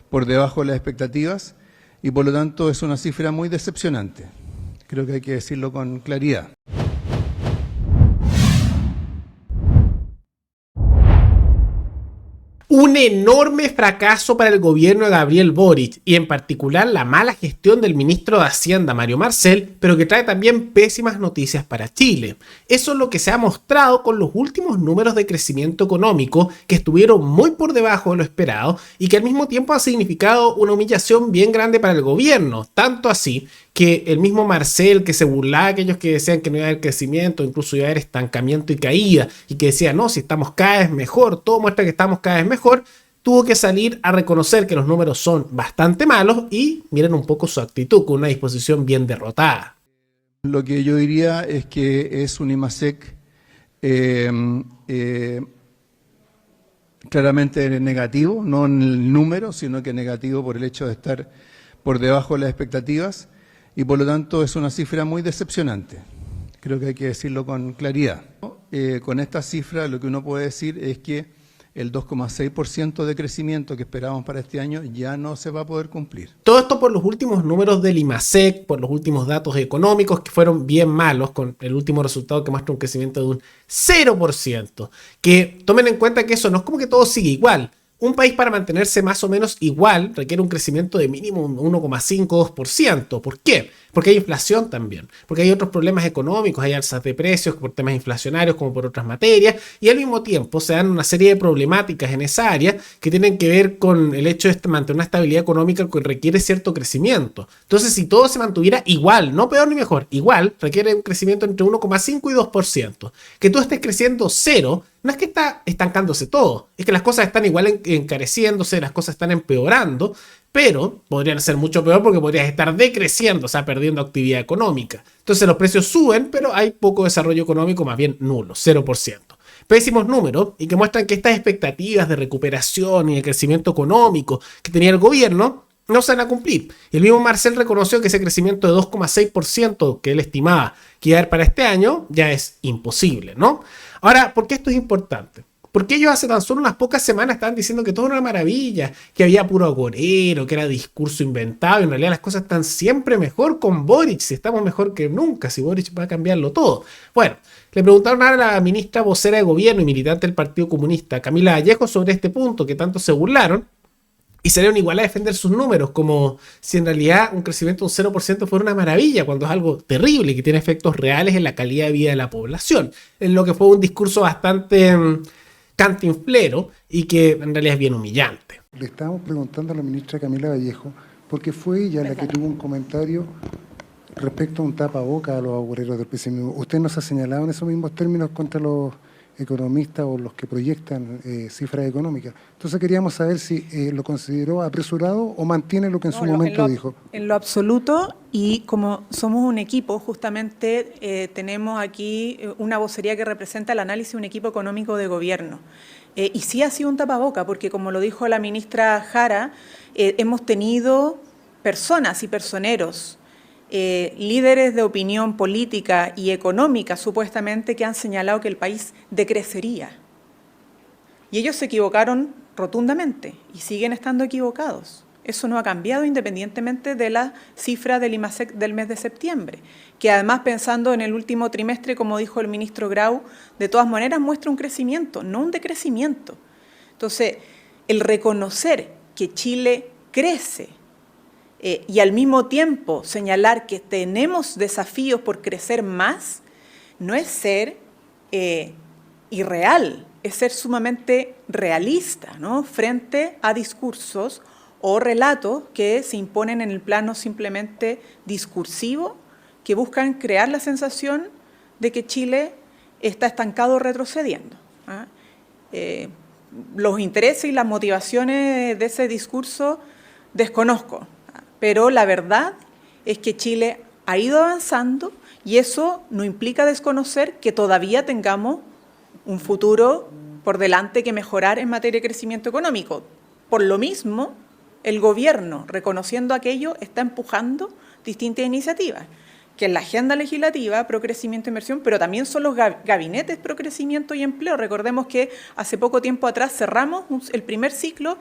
por debajo de las expectativas y por lo tanto es una cifra muy decepcionante. Creo que hay que decirlo con claridad. Un enorme fracaso para el gobierno de Gabriel Boric y en particular la mala gestión del ministro de Hacienda Mario Marcel, pero que trae también pésimas noticias para Chile. Eso es lo que se ha mostrado con los últimos números de crecimiento económico que estuvieron muy por debajo de lo esperado y que al mismo tiempo ha significado una humillación bien grande para el gobierno, tanto así que el mismo Marcel, que se burlaba de aquellos que decían que no iba a haber crecimiento, incluso iba a haber estancamiento y caída, y que decía, no, si estamos cada vez mejor, todo muestra que estamos cada vez mejor, tuvo que salir a reconocer que los números son bastante malos y miren un poco su actitud, con una disposición bien derrotada. Lo que yo diría es que es un IMASEC claramente negativo, no en el número, sino que negativo por el hecho de estar por debajo de las expectativas y por lo tanto es una cifra muy decepcionante. Creo que hay que decirlo con claridad. Con esta cifra lo que uno puede decir es que el 2,6% de crecimiento que esperábamos para este año ya no se va a poder cumplir. Todo esto por los últimos números del IMASEC, por los últimos datos económicos que fueron bien malos, con el último resultado que muestra un crecimiento de un 0%. Que tomen en cuenta que eso no es como que todo sigue igual. Un país para mantenerse más o menos igual requiere un crecimiento de mínimo un 1,5-2%. ¿Por qué? Porque hay inflación también, porque hay otros problemas económicos, hay alzas de precios por temas inflacionarios como por otras materias y al mismo tiempo se dan una serie de problemáticas en esa área que tienen que ver con el hecho de mantener una estabilidad económica que requiere cierto crecimiento. Entonces, si todo se mantuviera igual, no peor ni mejor, igual, requiere un crecimiento entre 1,5 y 2%. Que tú estés creciendo cero, no es que está estancándose todo, es que las cosas están igual encareciéndose, las cosas están empeorando, pero podrían ser mucho peor porque podrías estar decreciendo, o sea, perdiendo actividad económica. Entonces los precios suben, pero hay poco desarrollo económico, más bien nulo, 0%. Pésimos números y que muestran que estas expectativas de recuperación y de crecimiento económico que tenía el gobierno no se van a cumplir. El mismo Marcel reconoció que ese crecimiento de 2,6% que él estimaba que iba a haber para este año ya es imposible, ¿no? Ahora, ¿por qué esto es importante? Porque ellos hace tan solo unas pocas semanas estaban diciendo que todo era una maravilla, que había puro agorero, que era discurso inventado, y en realidad las cosas están siempre mejor con Boric, si estamos mejor que nunca, si Boric va a cambiarlo todo. Bueno, le preguntaron a la ministra vocera de gobierno y militante del Partido Comunista, Camila Vallejo, sobre este punto que tanto se burlaron, y salieron igual a defender sus números, como si en realidad un crecimiento de un 0% fuera una maravilla, cuando es algo terrible, que tiene efectos reales en la calidad de vida de la población. En lo que fue un discurso bastante cantinflero y que en realidad es bien humillante. Le estábamos preguntando a la ministra Camila Vallejo, porque fue ella la que tuvo un comentario respecto a un tapaboca a los aguereros del pesimismo. Usted nos ha señalado en esos mismos términos contra los economistas o los que proyectan cifras económicas. Entonces queríamos saber si lo consideró apresurado o mantiene lo que en su momento dijo. En lo absoluto, y como somos un equipo, justamente tenemos aquí una vocería que representa el análisis de un equipo económico de gobierno. Y sí ha sido un tapaboca, porque como lo dijo la ministra Jara, hemos tenido personas y personeros, líderes de opinión política y económica, supuestamente, que han señalado que el país decrecería. Y ellos se equivocaron rotundamente y siguen estando equivocados. Eso no ha cambiado independientemente de la cifra del IMASEC del mes de septiembre, que además, pensando en el último trimestre, como dijo el ministro Grau, de todas maneras muestra un crecimiento, no un decrecimiento. Entonces, el reconocer que Chile crece y al mismo tiempo señalar que tenemos desafíos por crecer más, no es ser irreal, es ser sumamente realista, ¿no?, frente a discursos o relatos que se imponen en el plano simplemente discursivo, que buscan crear la sensación de que Chile está estancado o retrocediendo. Los intereses y las motivaciones de ese discurso desconozco, pero la verdad es que Chile ha ido avanzando y eso no implica desconocer que todavía tengamos un futuro por delante que mejorar en materia de crecimiento económico. Por lo mismo, el gobierno, reconociendo aquello, está empujando distintas iniciativas que es la agenda legislativa pro crecimiento e inversión, pero también son los gabinetes pro crecimiento y empleo. Recordemos que hace poco tiempo atrás cerramos el primer ciclo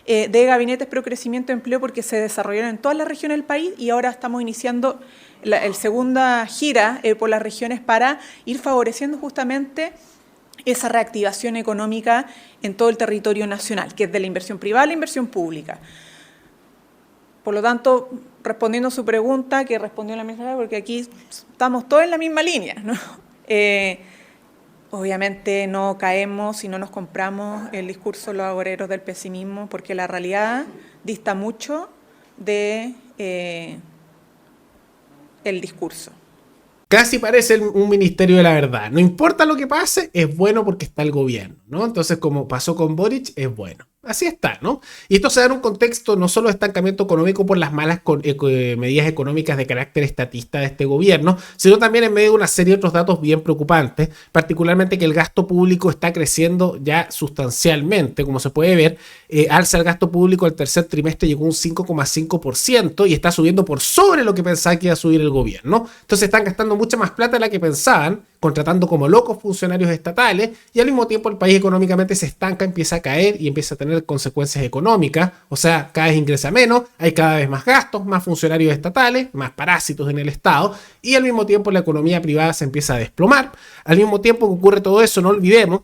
de gabinetes pro crecimiento y empleo porque se desarrollaron en todas las regiones del país y ahora estamos iniciando la segunda gira por las regiones para ir favoreciendo justamente esa reactivación económica en todo el territorio nacional, que es de la inversión privada a la inversión pública. Por lo tanto, respondiendo a su pregunta, que respondió la ministra, porque aquí estamos todos en la misma línea, ¿no? Obviamente no caemos y no nos compramos el discurso de los agoreros del pesimismo, porque la realidad dista mucho de el discurso. Casi parece un ministerio de la verdad. No importa lo que pase, es bueno porque está el gobierno, ¿no? Entonces, como pasó con Boric, es bueno. Así está, ¿no? Y esto se da en un contexto no solo de estancamiento económico por las malas medidas económicas de carácter estatista de este gobierno, sino también en medio de una serie de otros datos bien preocupantes, particularmente que el gasto público está creciendo ya sustancialmente, como se puede ver, alza el gasto público al tercer trimestre llegó a un 5,5% y está subiendo por sobre lo que pensaba que iba a subir el gobierno. Entonces están gastando mucha más plata de la que pensaban, contratando como locos funcionarios estatales y al mismo tiempo el país económicamente se estanca, empieza a caer y empieza a tener consecuencias económicas, o sea, cada vez ingresa menos, hay cada vez más gastos, más funcionarios estatales, más parásitos en el Estado y al mismo tiempo la economía privada se empieza a desplomar. Al mismo tiempo que ocurre todo eso, no olvidemos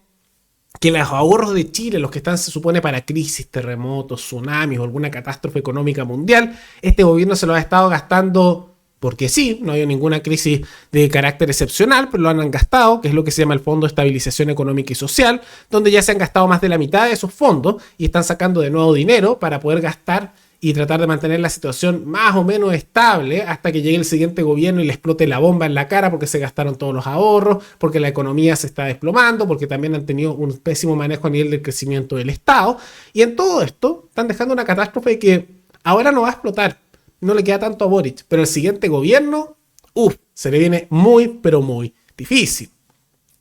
que los ahorros de Chile, los que están se supone para crisis, terremotos, tsunamis o alguna catástrofe económica mundial, este gobierno se los ha estado gastando porque sí, no hay ninguna crisis de carácter excepcional, pero lo han gastado, que es lo que se llama el Fondo de Estabilización Económica y Social, donde ya se han gastado más de la mitad de esos fondos y están sacando de nuevo dinero para poder gastar y tratar de mantener la situación más o menos estable hasta que llegue el siguiente gobierno y le explote la bomba en la cara porque se gastaron todos los ahorros, porque la economía se está desplomando, porque también han tenido un pésimo manejo a nivel del crecimiento del Estado. Y en todo esto están dejando una catástrofe que ahora no va a explotar. No le queda tanto a Boric, pero el siguiente gobierno, se le viene muy, pero muy difícil.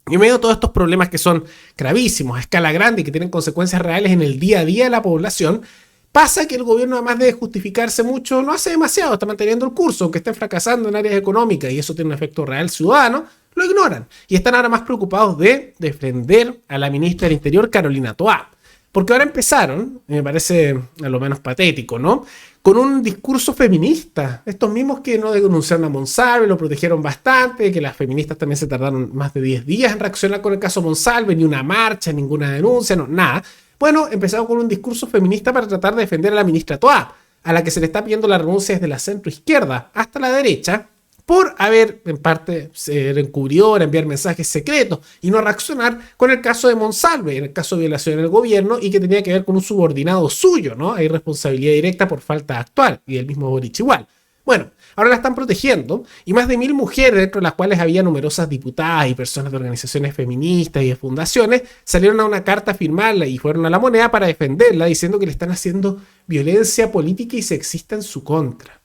Y en medio de todos estos problemas que son gravísimos, a escala grande y que tienen consecuencias reales en el día a día de la población, pasa que el gobierno, además de justificarse mucho, no hace demasiado, está manteniendo el curso, aunque estén fracasando en áreas económicas y eso tiene un efecto real ciudadano, lo ignoran. Y están ahora más preocupados de defender a la ministra del Interior, Carolina Toá. Porque ahora empezaron, y me parece a lo menos patético, ¿no?, con un discurso feminista. Estos mismos que no denunciaron a Monsalve, lo protegieron bastante, que las feministas también se tardaron más de 10 días en reaccionar con el caso Monsalve, ni una marcha, ninguna denuncia, no, nada. Bueno, empezaron con un discurso feminista para tratar de defender a la ministra Toá, a la que se le está pidiendo la renuncia desde la centroizquierda hasta la derecha, por haber, en parte, ser encubridora, enviar mensajes secretos y no reaccionar con el caso de Monsalve, en el caso de violación en el gobierno y que tenía que ver con un subordinado suyo, ¿no? Hay responsabilidad directa por falta actual y el mismo Boric igual. Bueno, ahora la están protegiendo y más de 1000 mujeres, dentro de las cuales había numerosas diputadas y personas de organizaciones feministas y de fundaciones, salieron a una carta a firmarla y fueron a La Moneda para defenderla, diciendo que le están haciendo violencia política y sexista en su contra.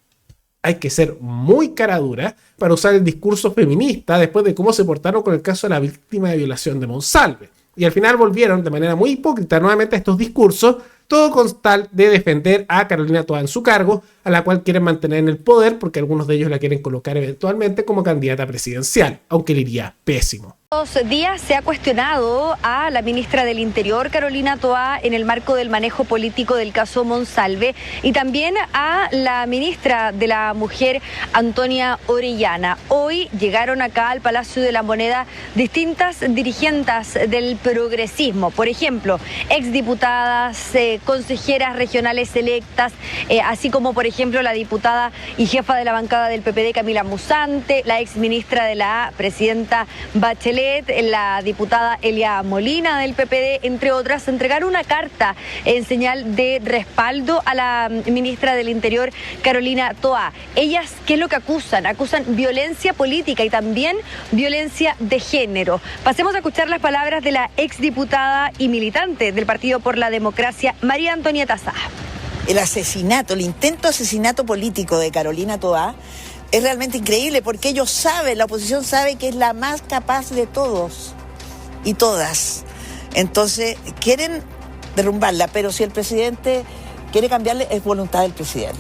Hay que ser muy cara dura para usar el discurso feminista después de cómo se portaron con el caso de la víctima de violación de Monsalve. Y al final volvieron de manera muy hipócrita nuevamente a estos discursos, todo con tal de defender a Carolina Toá en su cargo, a la cual quieren mantener en el poder porque algunos de ellos la quieren colocar eventualmente como candidata presidencial, aunque le iría pésimo. Estos días se ha cuestionado a la ministra del Interior, Carolina Toá, en el marco del manejo político del caso Monsalve y también a la ministra de la Mujer, Antonia Orellana. Hoy llegaron acá al Palacio de la Moneda distintas dirigentes del progresismo, por ejemplo, exdiputadas, consejeras regionales electas, así como, por ejemplo, la diputada y jefa de la bancada del PPD, Camila Musante, la exministra de la presidenta Bachelet, la diputada Elia Molina del PPD, entre otras, entregaron una carta en señal de respaldo a la ministra del Interior, Carolina Toá. Ellas, ¿qué es lo que acusan? Acusan violencia política y también violencia de género. Pasemos a escuchar las palabras de la exdiputada y militante del Partido por la Democracia, María Antonieta Sá. El asesinato, el intento de asesinato político de Carolina Toá es realmente increíble porque ellos saben, la oposición sabe que es la más capaz de todos y todas. Entonces quieren derrumbarla, pero si el presidente quiere cambiarle, es voluntad del presidente.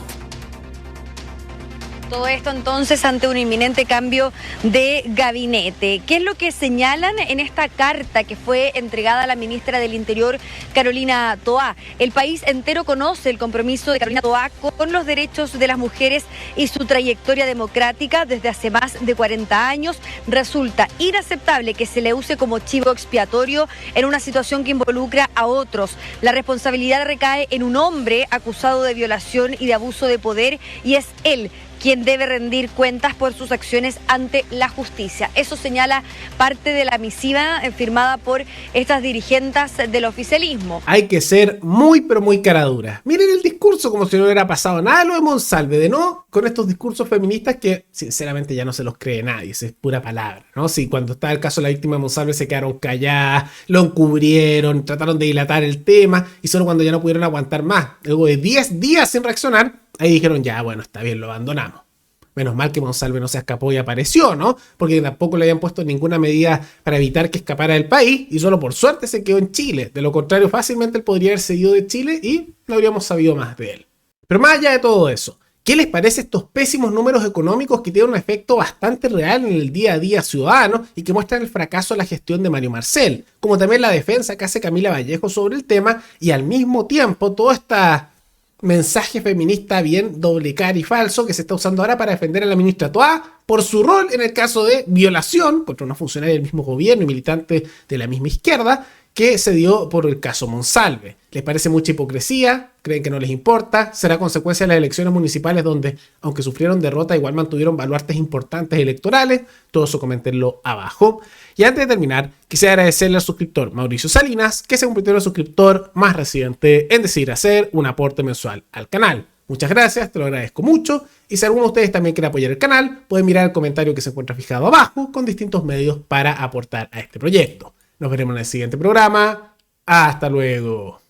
Todo esto entonces ante un inminente cambio de gabinete. ¿Qué es lo que señalan en esta carta que fue entregada a la ministra del Interior, Carolina Toá? El país entero conoce el compromiso de Carolina Toá con los derechos de las mujeres y su trayectoria democrática desde hace más de 40 años. Resulta inaceptable que se le use como chivo expiatorio en una situación que involucra a otros. La responsabilidad recae en un hombre acusado de violación y de abuso de poder, y es él quien debe rendir cuentas por sus acciones ante la justicia. Eso señala parte de la misiva firmada por estas dirigentes del oficialismo. Hay que ser muy, pero muy cara dura. Miren el discurso como si no hubiera pasado nada lo de Monsalve, de no con estos discursos feministas que sinceramente ya no se los cree nadie, es pura palabra, ¿no? Si cuando estaba el caso de la víctima de Monsalve se quedaron calladas, lo encubrieron, trataron de dilatar el tema y solo cuando ya no pudieron aguantar más, luego de 10 días sin reaccionar, ahí dijeron ya, bueno, está bien, lo abandonamos. Menos mal que Monsalve no se escapó y apareció, ¿no? Porque tampoco le habían puesto ninguna medida para evitar que escapara del país y solo por suerte se quedó en Chile. De lo contrario, fácilmente él podría haber seguido de Chile y no habríamos sabido más de él. Pero más allá de todo eso, ¿qué les parece estos pésimos números económicos que tienen un efecto bastante real en el día a día ciudadano y que muestran el fracaso de la gestión de Mario Marcel? Como también la defensa que hace Camila Vallejo sobre el tema y al mismo tiempo toda esta mensaje feminista bien doble cara y falso que se está usando ahora para defender a la ministra Toá por su rol en el caso de violación contra una funcionaria del mismo gobierno y militante de la misma izquierda que se dio por el caso Monsalve. ¿Les parece mucha hipocresía? ¿Creen que no les importa? ¿Será consecuencia de las elecciones municipales donde, aunque sufrieron derrota, igual mantuvieron baluartes importantes electorales? Todo eso coméntenlo abajo. Y antes de terminar, quisiera agradecerle al suscriptor Mauricio Salinas, que se convirtió en el suscriptor más reciente en decidir hacer un aporte mensual al canal. Muchas gracias, te lo agradezco mucho. Y si alguno de ustedes también quiere apoyar el canal, pueden mirar el comentario que se encuentra fijado abajo con distintos medios para aportar a este proyecto. Nos veremos en el siguiente programa. Hasta luego.